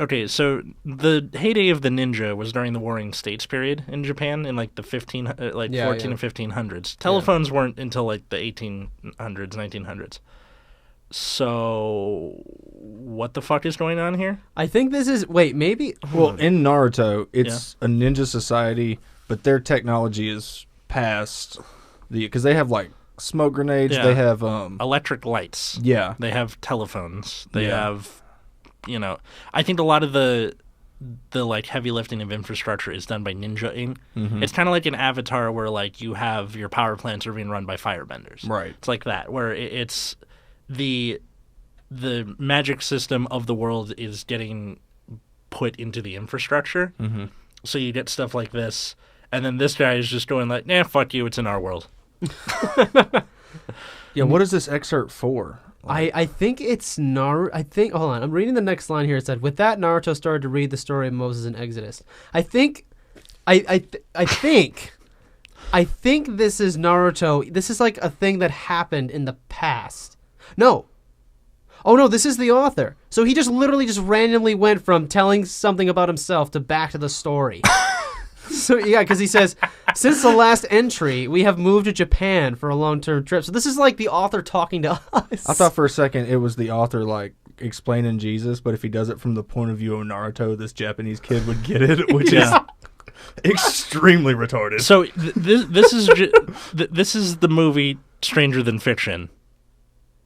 okay, so the heyday of the ninja was during the Warring States period in Japan in like the 14 and 1500s. Telephones weren't until like the 1800s, 1900s. So what the fuck is going on here?
I think this is maybe.
Well, in Naruto, it's a ninja society, but their technology is past because they have like smoke grenades. They have
electric lights.
Yeah,
they have telephones. They have, I think a lot of the like heavy lifting of infrastructure is done by Ninja Inc. Mm-hmm. It's kind of like an Avatar where like you have your power plants are being run by firebenders.
Right.
It's like that where it's the magic system of the world is getting put into the infrastructure. Mm-hmm. So you get stuff like this, and then this guy is just going like, "Nah, fuck you, it's in our world."
Yeah, what is this excerpt for?
I think it's Naruto. Hold on, I'm reading the next line here. It said, "With that, Naruto started to read the story of Moses in Exodus." I think this is Naruto. This is like a thing that happened in the past. No. Oh no, this is the author. So he just literally just randomly went from telling something about himself to back to the story. So yeah, because he says, since the last entry, we have moved to Japan for a long-term trip. So this is like the author talking to us.
I thought for a second it was the author like explaining Jesus, but if he does it from the point of view of Naruto, this Japanese kid would get it, which is extremely retarded.
So this is the movie Stranger Than Fiction.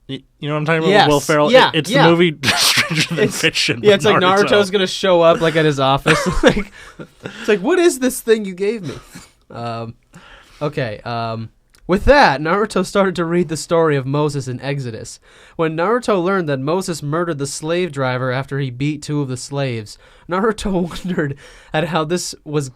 You know what I'm talking about?
Yes.
With Will Ferrell?
Yeah,
it's the movie Stranger Than Fiction.
Yeah, it's like Naruto's going to show up like at his office. It's like, what is this thing you gave me? Okay. With that, Naruto started to read the story of Moses in Exodus. When Naruto learned that Moses murdered the slave driver after he beat two of the slaves, Naruto wondered at how this was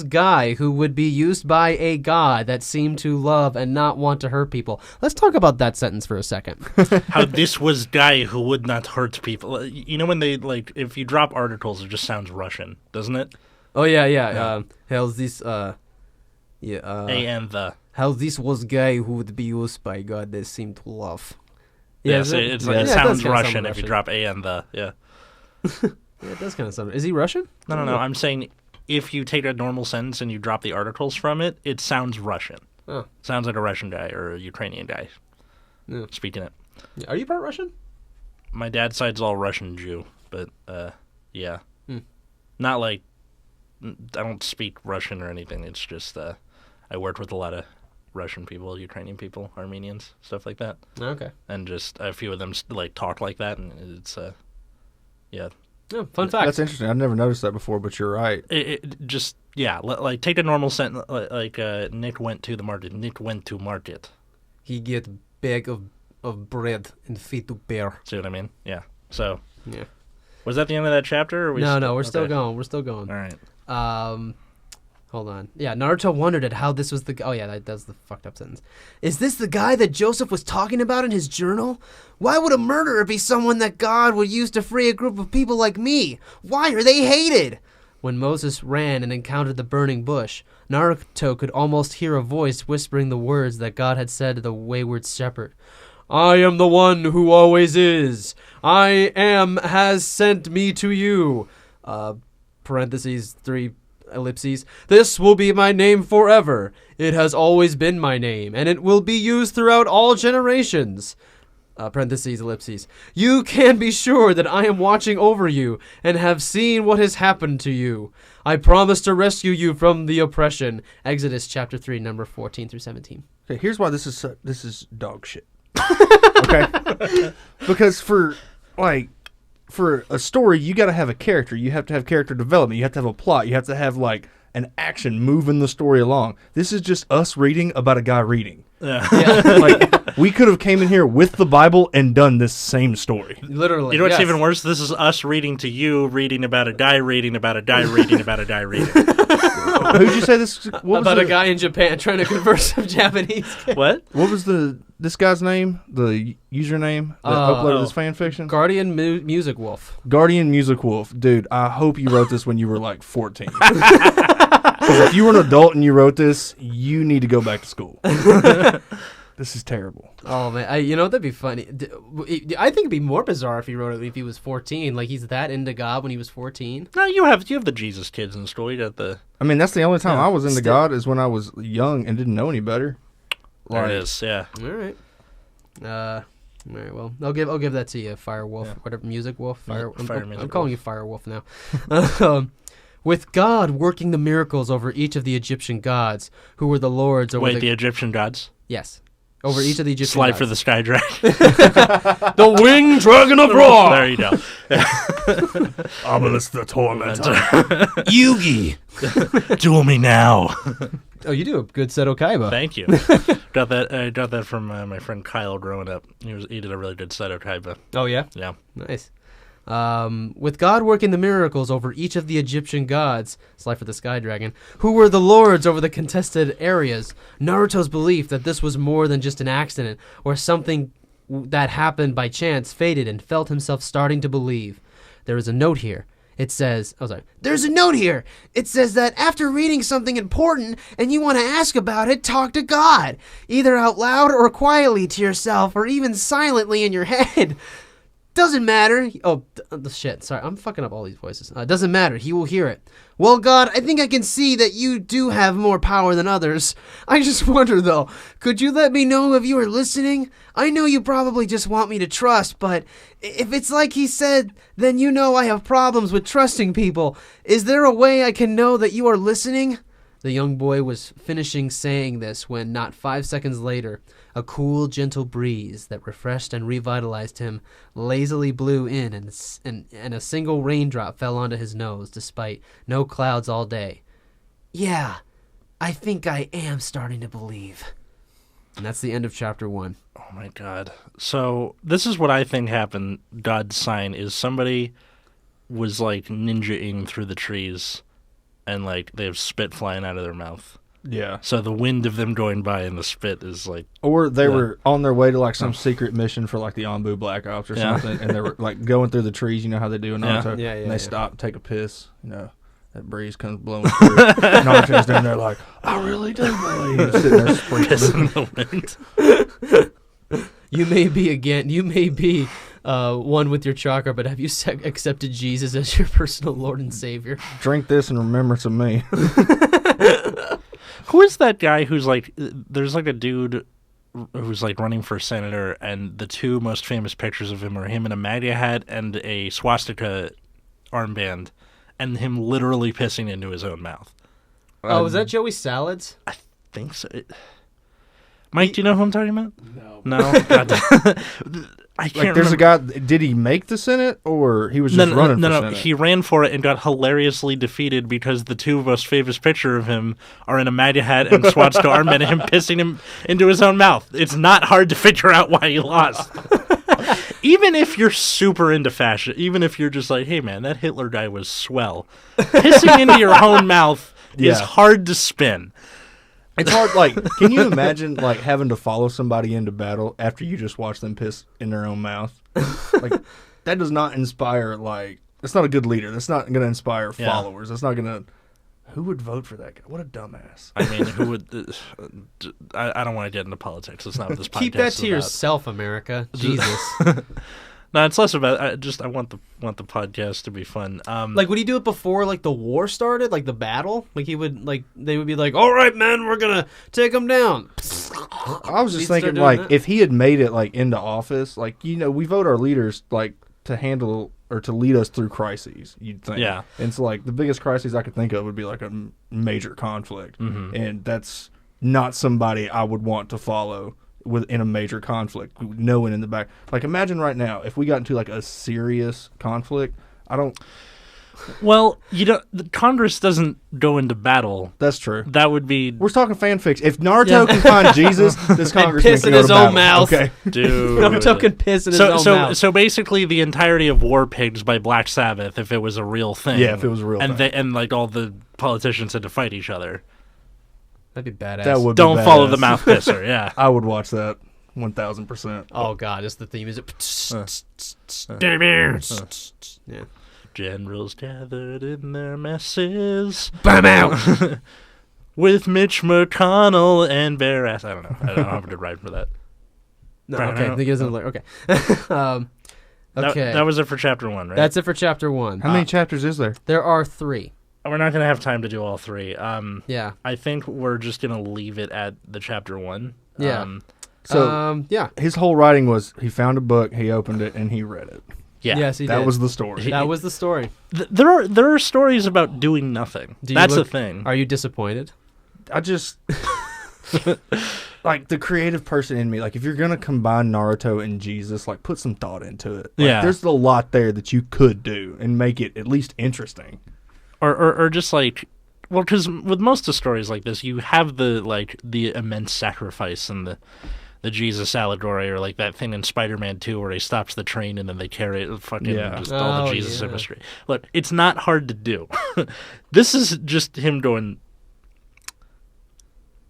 Guy who would be used by a god that seemed to love and not want to hurt people. Let's talk about that sentence for a second.
How this was Guy who would not hurt people. You know when they, like, if you drop articles, it just sounds Russian, doesn't it?
Oh, yeah. How's this,
A and the.
How this was Guy who would be used by god that seemed to love.
Yeah, so it sounds Russian if you drop A and the, yeah.
Yeah, it does kind of sound. Is he Russian?
No. I'm saying if you take a normal sentence and you drop the articles from it, it sounds Russian. Oh. Sounds like a Russian guy or a Ukrainian guy speaking it.
Are you part Russian?
My dad's side's all Russian Jew, but yeah. Not like, I don't speak Russian or anything. It's just I worked with a lot of Russian people, Ukrainian people, Armenians, stuff like that.
Okay.
And just a few of them like talk like that, and it's yeah.
Oh, fun fact.
That's interesting. I've never noticed that before, but you're right.
Like take a normal sentence like Nick went to the market. Nick went to market.
He get bag of bread and feed to bear.
See what I mean? Yeah. So
yeah.
Was that the end of that chapter? Or
No, we're still going. We're still going.
All right.
Hold on. Yeah, Naruto wondered at how this was the... Oh, yeah, that's the fucked up sentence. Is this the guy that Joseph was talking about in his journal? Why would a murderer be someone that God would use to free a group of people like me? Why are they hated? When Moses ran and encountered the burning bush, Naruto could almost hear a voice whispering the words that God had said to the wayward shepherd. I am the one who always is. I am has sent me to you. Parentheses 3... ellipses. This will be my name forever. It has always been my name, and it will be used throughout all generations. Parentheses, ellipses. You can be sure that I am watching over you and have seen what has happened to you. I promise to rescue you from the oppression. Exodus chapter 3, number 14 through 17.
Okay, here's why this is dog shit. Okay? Because for a story, you got to have a character. You have to have character development. You have to have a plot. You have to have, like, an action moving the story along. This is just us reading about a guy reading.
Yeah.
Like, we could have came in here with the Bible and done this same story.
Literally.
You know what's even worse? This is us reading to you, reading about a guy reading about a guy reading about a guy reading.
Who'd you say this? What
about a guy in Japan trying to convert some Japanese kids.
What?
What was this guy's name? The username that uploaded this fan fiction?
Guardian Music Wolf.
Guardian Music Wolf. Dude, I hope you wrote this when you were like 14. Because if you were an adult and you wrote this, you need to go back to school. This is terrible.
Oh, man. You know, that'd be funny. I think it'd be more bizarre if he wrote it if he was 14. Like, he's that into God when he was 14.
No, you have the Jesus kids in school. You got the...
I mean, that's the only time I was into God is when I was young and didn't know any better.
There it is, yeah.
All right. All right, well, I'll give that to you, Firewolf, whatever, Music Wolf. I'm calling you Firewolf now. With God working the miracles over each of the Egyptian gods, who were the lords over
the Egyptian gods?
Yes. Over each of the Egyptian
Slide
gods.
for the sky dragon.
The winged dragon of Ra!
There you go.
Obelisk the tormentor.
Yugi! Duel me now.
Oh, you do a good Seto Kaiba.
Thank you. I got that from my friend Kyle growing up. He did a really good Seto Kaiba.
Oh, yeah?
Yeah.
Nice. With God working the miracles over each of the Egyptian gods, Slide for the Sky Dragon, who were the lords over the contested areas, Naruto's belief that this was more than just an accident or something that happened by chance faded and felt himself starting to believe. There is a note here. It says, there's a note here. It says that after reading something important and you want to ask about it, talk to God, either out loud or quietly to yourself or even silently in your head. Doesn't matter. Oh, shit. Sorry, I'm fucking up all these voices. Doesn't matter. He will hear it. Well, God, I think I can see that you do have more power than others. I just wonder, though, could you let me know if you are listening? I know you probably just want me to trust, but if it's like he said, then you know I have problems with trusting people. Is there a way I can know that you are listening? The young boy was finishing saying this when, not 5 seconds later, a cool, gentle breeze that refreshed and revitalized him lazily blew in, and a single raindrop fell onto his nose, despite no clouds all day. Yeah, I think I am starting to believe. And that's the end of chapter 1.
Oh, my God. So, this is what I think happened. God's sign is somebody was, like, ninja-ing through the trees, and, like, they have spit flying out of their mouth.
Yeah.
So the wind of them going by and the spit is like...
Or they were on their way to, like, some secret mission for, like, the Anbu Black Ops or something, and they were, like, going through the trees, you know how they do in Naruto?
Yeah,
and they stop and take a piss, you know. That breeze comes blowing through. Naruto's down there like, I really do believe. Sitting there sprinkling
the wind.
You may be one with your chakra, but have you accepted Jesus as your personal Lord and Savior?
Drink this in remembrance of me.
Who is that guy who's like, there's like a dude who's like running for senator, and the two most famous pictures of him are him in a MAGA hat and a swastika armband, and him literally pissing into his own mouth.
Oh, is that Joey Salads?
I think so. Mike, do you know who I'm talking about? No? I can't remember.
There's a guy, did he make the Senate, or he was just running for Senate?
He ran for it and got hilariously defeated because the two most famous picture of him are in a MAGA hat and swastika armband and him pissing him into his own mouth. It's not hard to figure out why he lost. even if you're super into fashion, even if you're just like, hey man, that Hitler guy was swell, pissing into your own mouth is hard to spin.
It's hard. Like, can you imagine like having to follow somebody into battle after you just watch them piss in their own mouth? Like, that does not inspire. Like, that's not a good leader. That's not going to inspire followers. That's not going to. Who would vote for that guy? What a dumbass.
I mean, who would? I don't want to get into politics. It's not what this podcast
Keep that
is
to
about.
yourself, America. Jesus.
No, it's less about. I want the podcast to be fun.
Like, would he do it before like the war started, like the battle? Like they would be like, "All right, man, we're gonna take them down."
I was just thinking, like, if he had made it like into office, like, you know, we vote our leaders like to handle or to lead us through crises. You'd think,
yeah.
And so, like, the biggest crises I could think of would be like a major conflict, and that's not somebody I would want to follow within a major conflict, knowing in the back. Like, imagine right now if we got into like a serious conflict.
Well, the Congress doesn't go into battle.
That's true.
That would be.
We're talking fanfics. If Naruto can find Jesus, this Congress
piss
can
in
go
his
to
own
battle.
mouth.
Okay,
Dude.
Naruto can piss in his own mouth.
So basically, the entirety of War Pigs by Black Sabbath, if it was a real thing.
Yeah, if it was a real thing.
And like all the politicians had to fight each other.
That'd be badass.
That would.
Don't
be
follow
badass.
the mouth pisser. Yeah.
I would watch that 1,000%.
Oh god, it's the theme. Is it? Yeah.
Generals gathered in their messes.
Bam out.
With Mitch McConnell and Bair ass. I don't know. I don't have a good rhyme for that.
No, okay. I think it doesn't look okay. Okay.
That was it for chapter 1, right?
That's it for chapter 1.
How many chapters is there?
There are 3.
We're not going to have time to do all 3.
Yeah.
I think we're just going to leave it at the chapter 1.
Yeah.
So his whole writing was he found a book, he opened it, and he read it.
Yeah.
Yes, he
That
did.
was the story.
That was the story.
There are stories about doing nothing. That's a thing.
Are you disappointed?
I just like the creative person in me. Like, if you're gonna combine Naruto and Jesus, like, put some thought into it. Like,
Yeah.
there's a lot there that you could do and make it at least interesting.
Or just like, well, because with most of stories like this, you have the immense sacrifice and the Jesus allegory, or like that thing in Spider-Man 2 where he stops the train and then they carry it, just all the Jesus imagery. Look, it's not hard to do. This is just him going.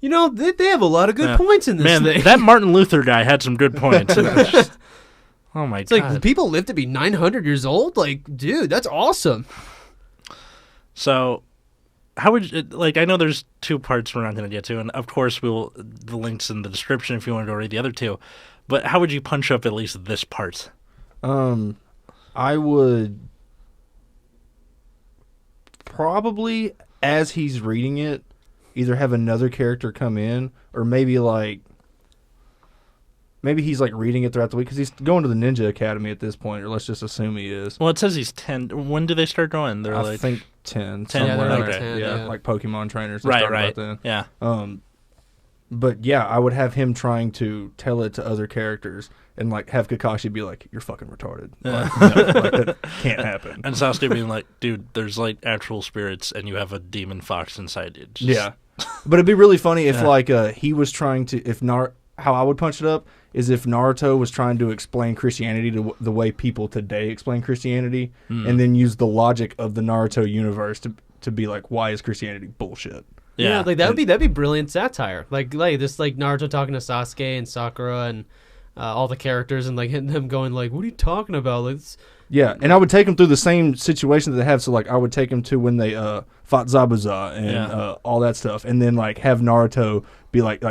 You know, they have a lot of good points in this thing.
Man, that Martin Luther guy had some good points. Oh my god!
It's like, people live to be 900 years old. Like, dude, that's awesome.
So, how would you, like? I know there's 2 parts we're not going to get to, and of course the links in the description if you want to go read the other 2. But how would you punch up at least this part?
I would probably, as he's reading it, either have another character come in, or maybe he's like reading it throughout the week because he's going to the Ninja Academy at this point, or let's just assume he is.
Well, it says he's 10. When do they start going? They're
I think 10.
10,
yeah, they're
somewhere.
like
Okay.
10,
yeah,
yeah.
like Pokemon trainers. They
right.
start about then.
Yeah.
But yeah, I would have him trying to tell it to other characters and like have Kakashi be like, "You're fucking retarded. Like, no, like, that can't happen."
And Sasuke being like, "Dude, there's like actual spirits, and you have a demon fox inside you."
Yeah, but it'd be really funny if like he was trying to how I would punch it up is if Naruto was trying to explain Christianity to the way people today explain Christianity, and then use the logic of the Naruto universe to be like, why is Christianity bullshit?
Yeah, like that'd be brilliant satire. Like this, like Naruto talking to Sasuke and Sakura and all the characters, and like them going like, "What are you talking about?" Like,
yeah, and I would take them through the same situation that they have. So like, I would take them to when they fought Zabuza and all that stuff, and then like have Naruto be like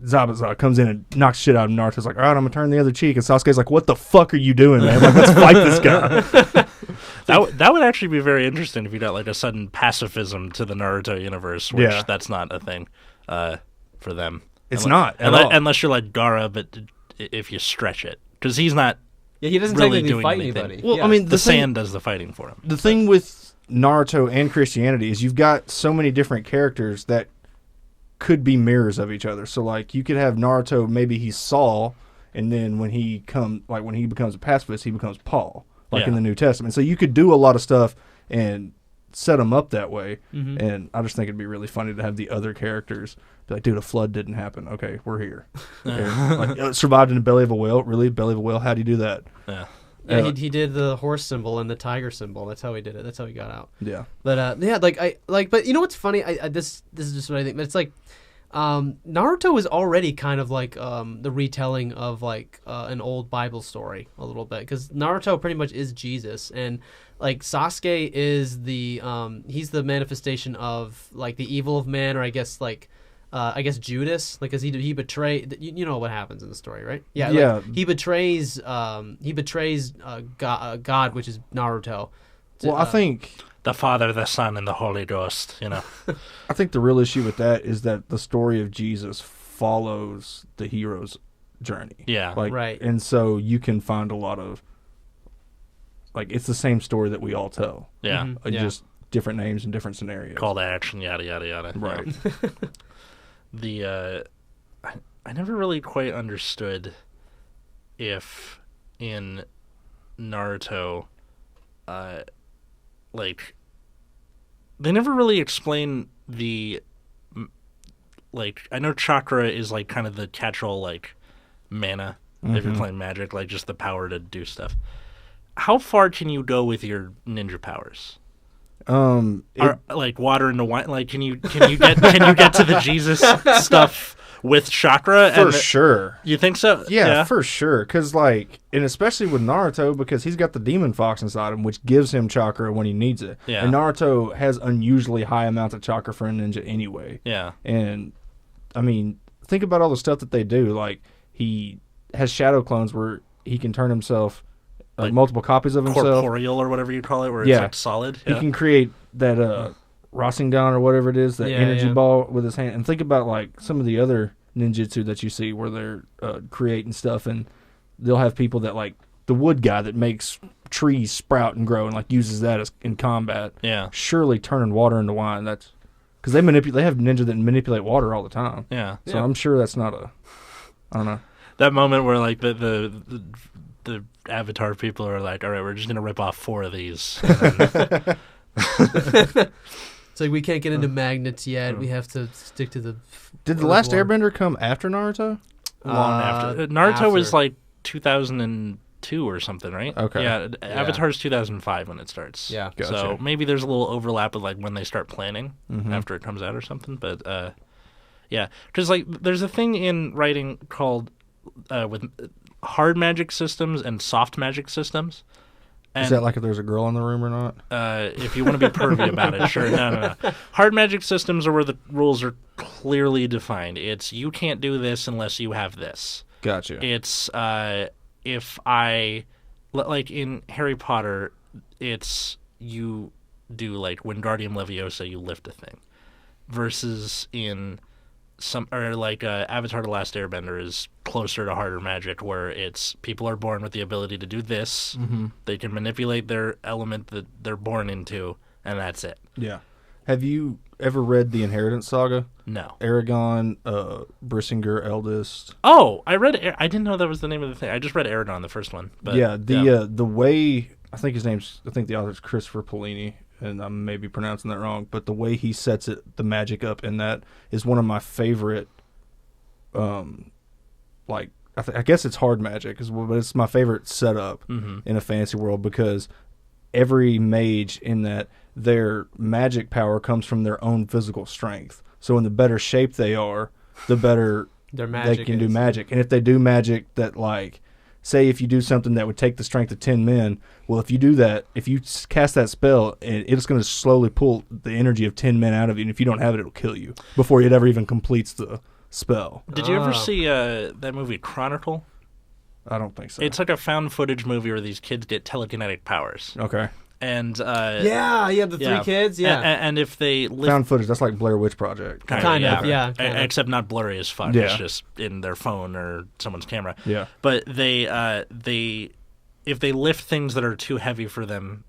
Zabuza comes in and knocks shit out of Naruto's like, "All right, I'm gonna turn the other cheek," and Sasuke's like, "What the fuck are you doing, man? Like, let's fight this guy."
That would actually be very interesting if you got like a sudden pacifism to the Naruto universe, which that's not a thing for them.
It's not at all.
Unless you're like Gaara, but if you stretch it, because he's not.
Yeah, he doesn't
really
technically
doing
fight
anything.
anybody.
Well,
Yeah.
I mean,
The sand does the fighting for him.
The thing with Naruto and Christianity is you've got so many different characters that could be mirrors of each other. So like you could have Naruto, maybe he's Saul, and then when he becomes a pacifist, he becomes Paul, like in the New Testament. So you could do a lot of stuff and set them up that way.
Mm-hmm.
And I just think it'd be really funny to have the other characters be like, dude, a flood didn't happen. Okay, we're here. Survived in the belly of a whale. Really, belly of a whale? How do you do that?
Yeah.
Yeah, he did the horse symbol and the tiger symbol. That's how he did it. That's how he got out.
Yeah.
But but you know what's funny? This is just what I think. But it's like, Naruto is already kind of like the retelling of like an old Bible story a little bit, because Naruto pretty much is Jesus, and like Sasuke is the he's the manifestation of like the evil of man, or I guess Judas, like, cause he betrayed. You know what happens in the story, right? Yeah.
Yeah.
Like, he betrays God, which is Naruto.
Well, I think
the Father, the Son, and the Holy Ghost. You know.
I think the real issue with that is that the story of Jesus follows the hero's journey.
Yeah.
Like,
right.
And so you can find a lot of, like, it's the same story that we all tell.
Yeah.
Mhm.
Just different names and different scenarios.
Call to action, yada yada yada.
Right.
Yeah. I never really quite understood if in Naruto, like, they never really explain the, like, I know chakra is like kind of the catch-all, like, mana if you're playing Magic, like just the power to do stuff. How far can you go with your ninja powers? Like water into wine. Like, can you get to the Jesus stuff with chakra?
For sure.
You think so?
Yeah, for sure. Because, like, and especially with Naruto, because he's got the demon fox inside him, which gives him chakra when he needs it.
Yeah.
And Naruto has unusually high amounts of chakra for a ninja anyway.
Yeah.
And, I mean, think about all the stuff that they do. Like, he has shadow clones where he can turn himself, like multiple copies of himself.
Corporeal or whatever you call it, where it's like solid.
He can create that Rasengan or whatever it is, that energy ball with his hand. And think about, like, some of the other ninjutsu that you see where they're creating stuff, and they'll have people that, like, the wood guy that makes trees sprout and grow and, like, uses that as in combat.
Yeah.
Surely turning water into wine, that's... Because they have ninja that manipulate water all the time.
Yeah.
So I'm sure that's not a... I don't know.
That moment where, like, the Avatar people are like, all right, we're just going to rip off 4 of these.
It's like, we can't get into magnets yet. We have to stick to the...
Did The Last Airbender come after Naruto?
Long after. Naruto was like 2002 or something, right?
Okay.
Yeah, Avatar's 2005 when it starts.
Yeah.
Gotcha.
So maybe there's a little overlap with, like, when they start planning after it comes out or something. But, yeah. Because, like, there's a thing in writing called... with hard magic systems and soft magic systems. And,
is that like if there's a girl in the room or not?
If you want to be pervy about it, sure. No. Hard magic systems are where the rules are clearly defined. It's, you can't do this unless you have this.
Gotcha.
It's, if I... Like, in Harry Potter, it's, you do, like, Wingardium Leviosa, you lift a thing. Versus in... Avatar: The Last Airbender is closer to harder magic, where it's people are born with the ability to do this. Mm-hmm. They can manipulate their element that they're born into, and that's it.
Yeah. Have you ever read the Inheritance Saga?
No.
Aragon, Brissinger, Eldest.
Oh, I read. I didn't know that was the name of the thing. I just read Aragon, the first one. But,
the way, I think the author's Christopher Polini, and I may be pronouncing that wrong, but the way he sets the magic up in that is one of my favorite, I guess it's hard magic, but it's my favorite setup in a fantasy world, because every mage in that, their magic power comes from their own physical strength. So in the better shape they are, the better they can do magic. And if they do magic that, like, say if you do something that would take the strength of 10 men, well, if you do that, if you cast that spell, it's going to slowly pull the energy of 10 men out of you, and if you don't have it, it'll kill you before it ever even completes the spell.
Did you ever see that movie Chronicle?
I don't think so.
It's like a found footage movie where these kids get telekinetic powers.
Okay.
And
the 3 kids,
and if they
found footage, that's like Blair Witch Project,
kind of.
Except not blurry as fuck. It's just in their phone or someone's camera.
Yeah,
but they if they lift things that are too heavy for them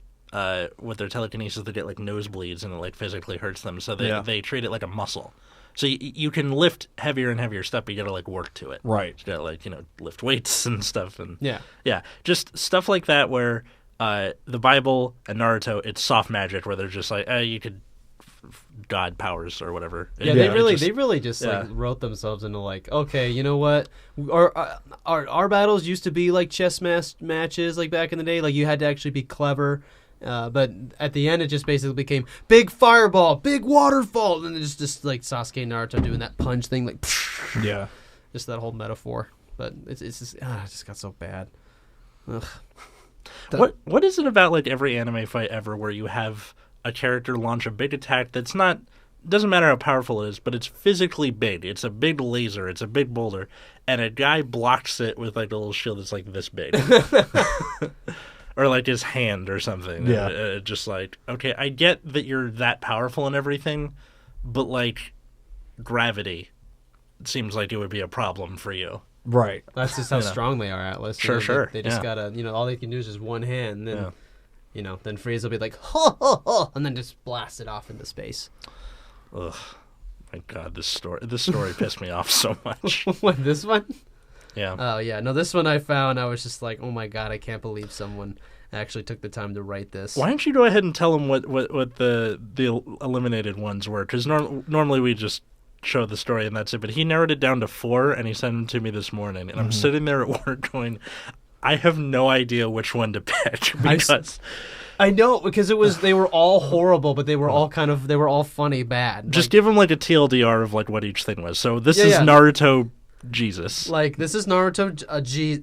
with their telekinesis, they get like nosebleeds and it like physically hurts them. So they treat it like a muscle. So you can lift heavier and heavier stuff, but you got to like work to it.
Right.
You got to like lift weights and stuff, and
yeah,
just stuff like that where The Bible and Naruto, it's soft magic where they're just like, you could god powers or whatever.
Yeah, they really just like wrote themselves into like, okay, you know what? Our battles used to be like chess matches like back in the day. Like you had to actually be clever. But at the end, it just basically became big fireball, big waterfall, and then just like Sasuke and Naruto doing that punch thing, like
yeah,
just that whole metaphor. But it's just it just got so bad. Ugh.
What is it about like every anime fight ever where you have a character launch a big attack that's not doesn't matter how powerful it is, but it's physically big. It's a big laser, it's a big boulder, and a guy blocks it with like a little shield that's like this big. Or like his hand or something.
Yeah.
Just like, okay, I get that you're that powerful and everything, but like gravity seems like it would be a problem for you.
Right.
That's just how strong they are, Atlas.
Sure.
They just gotta, all they can do is just one hand, and then, then Frieza will be like, ho, ho, ho, and then just blast it off into space.
Ugh. My God, this story pissed me off so much.
What, this one?
Yeah.
Oh, yeah. No, this one I found, I was just like, oh my God, I can't believe someone actually took the time to write this.
Why don't you go ahead and tell them what the eliminated ones were? Because normally we just show the story and that's it. But he narrowed it down to 4, and he sent them to me this morning. And I'm sitting there at work going, I have no idea which one to pick because...
I know, because they were all horrible, but they were all funny bad.
Just give them like a TLDR of like what each thing was. So this is Naruto Jesus.
Like this is Naruto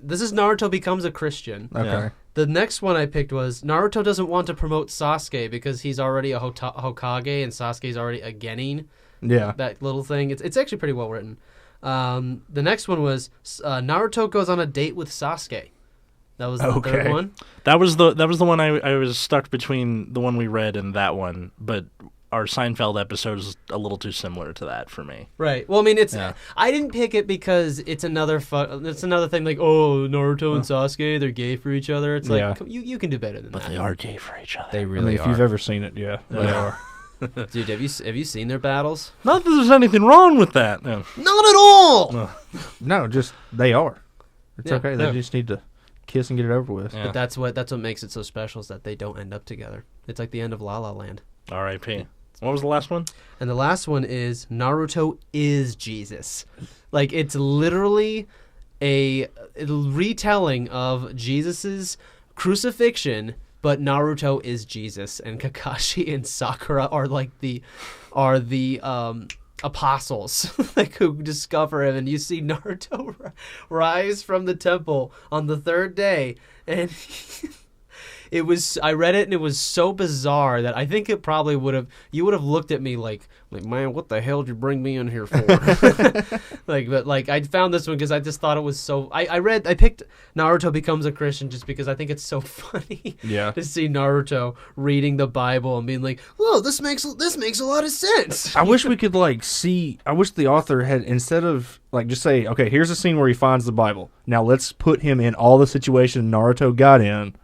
this is Naruto becomes a Christian.
Okay.
Yeah.
The next one I picked was Naruto doesn't want to promote Sasuke because he's already a Hokage and Sasuke's already a Genin.
Yeah.
That little thing. It's actually pretty well written. The next one was Naruto goes on a date with Sasuke. That was the third one.
That was the one I was stuck between the one we read and that one, but our Seinfeld episode is a little too similar to that for me.
Right. Well, I mean, I didn't pick it because it's another thing like, oh, Naruto and Sasuke, they're gay for each other. It's like, you can do better than that.
But they are gay for each other.
They really are.
If you've ever seen it, they are.
Dude, have you seen their battles?
Not that there's anything wrong with that. No.
Not at all.
No, just they are. It's okay. They just need to kiss and get it over with.
Yeah. But that's what makes it so special is that they don't end up together. It's like the end of La La Land.
R.I.P. What was the last one?
And the last one is Naruto is Jesus. Like it's literally a retelling of Jesus's crucifixion, but Naruto is Jesus, and Kakashi and Sakura are like the apostles like who discover him, and you see Naruto rise from the temple on the 3rd day, and I read it and it was so bizarre that I think it probably you would have looked at me like man, what the hell did you bring me in here for? But I found this one because I just thought it was so. I picked Naruto becomes a Christian just because I think it's so funny.
Yeah.
To see Naruto reading the Bible and being like, "Whoa, this makes a lot of sense."
I wish we could see. I wish the author had, instead of like just say, okay, here's a scene where he finds the Bible. Now let's put him in all the situations Naruto got in,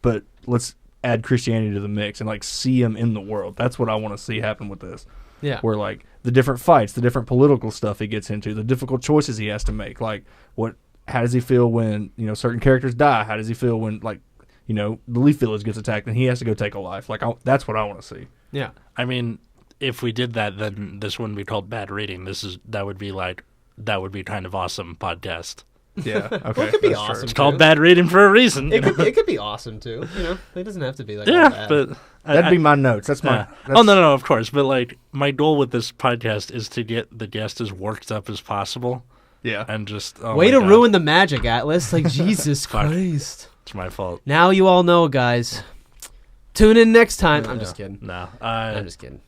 but let's add Christianity to the mix and like see him in the world. That's what I want to see happen with this.
Yeah.
Where like the different fights, the different political stuff he gets into, the difficult choices he has to make. Like how does he feel when, certain characters die? How does he feel when the Leaf Village gets attacked and he has to go take a life? Like that's what I want to see.
Yeah.
I mean, if we did that, then this wouldn't be called bad reading. That would be kind of awesome podcast.
Yeah. Okay.
Well, it could be awesome.
It's called bad reading for a reason.
It could be awesome too. It doesn't have to be like
yeah,
bad.
but
that'd be my notes. That's my.
Oh no, of course. But like my goal with this podcast is to get the guest as worked up as possible.
Yeah,
and just
way to ruin the magic, Atlas. Like Jesus Christ.
It's my fault.
Now you all know, guys. Tune in next time. I'm just kidding.
No,
I'm just kidding.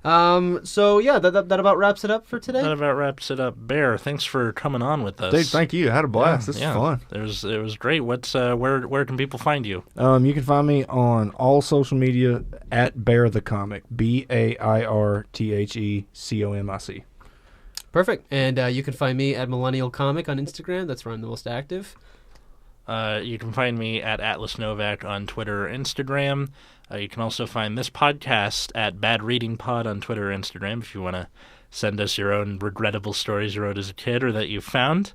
So yeah, that about wraps it up for today.
That about wraps it up. Bear, thanks for coming on with us.
Dude, thank you. I had a blast. This was fun.
It was great. What's where can people find you?
You can find me on all social media at Bair the Comic. BairTheComic.
Perfect. And you can find me at Millennial Comic on Instagram. That's where I'm the most active.
You can find me at Atlas Novak on Twitter or Instagram. You can also find this podcast at Bad Reading Pod on Twitter or Instagram if you want to send us your own regrettable stories you wrote as a kid or that you found.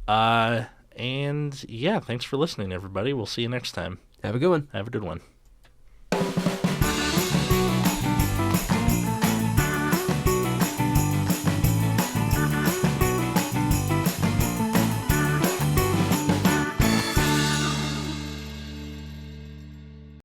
And yeah, thanks for listening, everybody. We'll see you next time.
Have a good one.
Have a good one.